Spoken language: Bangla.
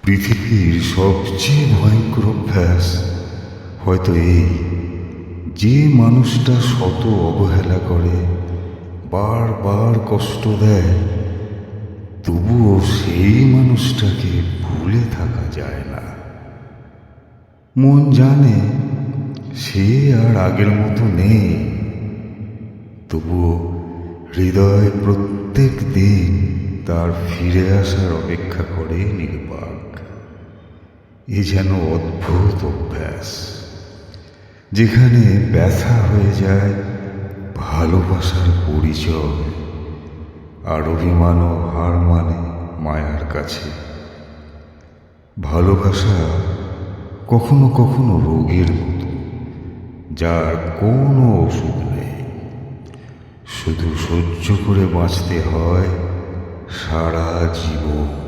পৃথিবীর সবচেয়ে ভয়ঙ্কর অভ্যাস হয়তো এই, যে মানুষটা শত অবহেলা করে, বারবার কষ্ট দেয়, তবুও সেই মানুষটাকে ভুলে থাকা যায় না। মন জানে সে আর আগের মতো নেই, তবুও হৃদয় প্রত্যেক দিন তার ফিরে আসার অপেক্ষা করে নির্বাক। এ যেন অদ্ভুত অভ্যাস, যেখানে ব্যথা হয়ে যায় ভালোবাসার পরিচয়, আর অভিমানও হার মানে মায়ার কাছে। ভালোবাসা কখনো কখনো রোগের মতো, যার কোনো ওষুধ নেই, শুধু সহ্য করে বাঁচতে হয় সারা জীবন।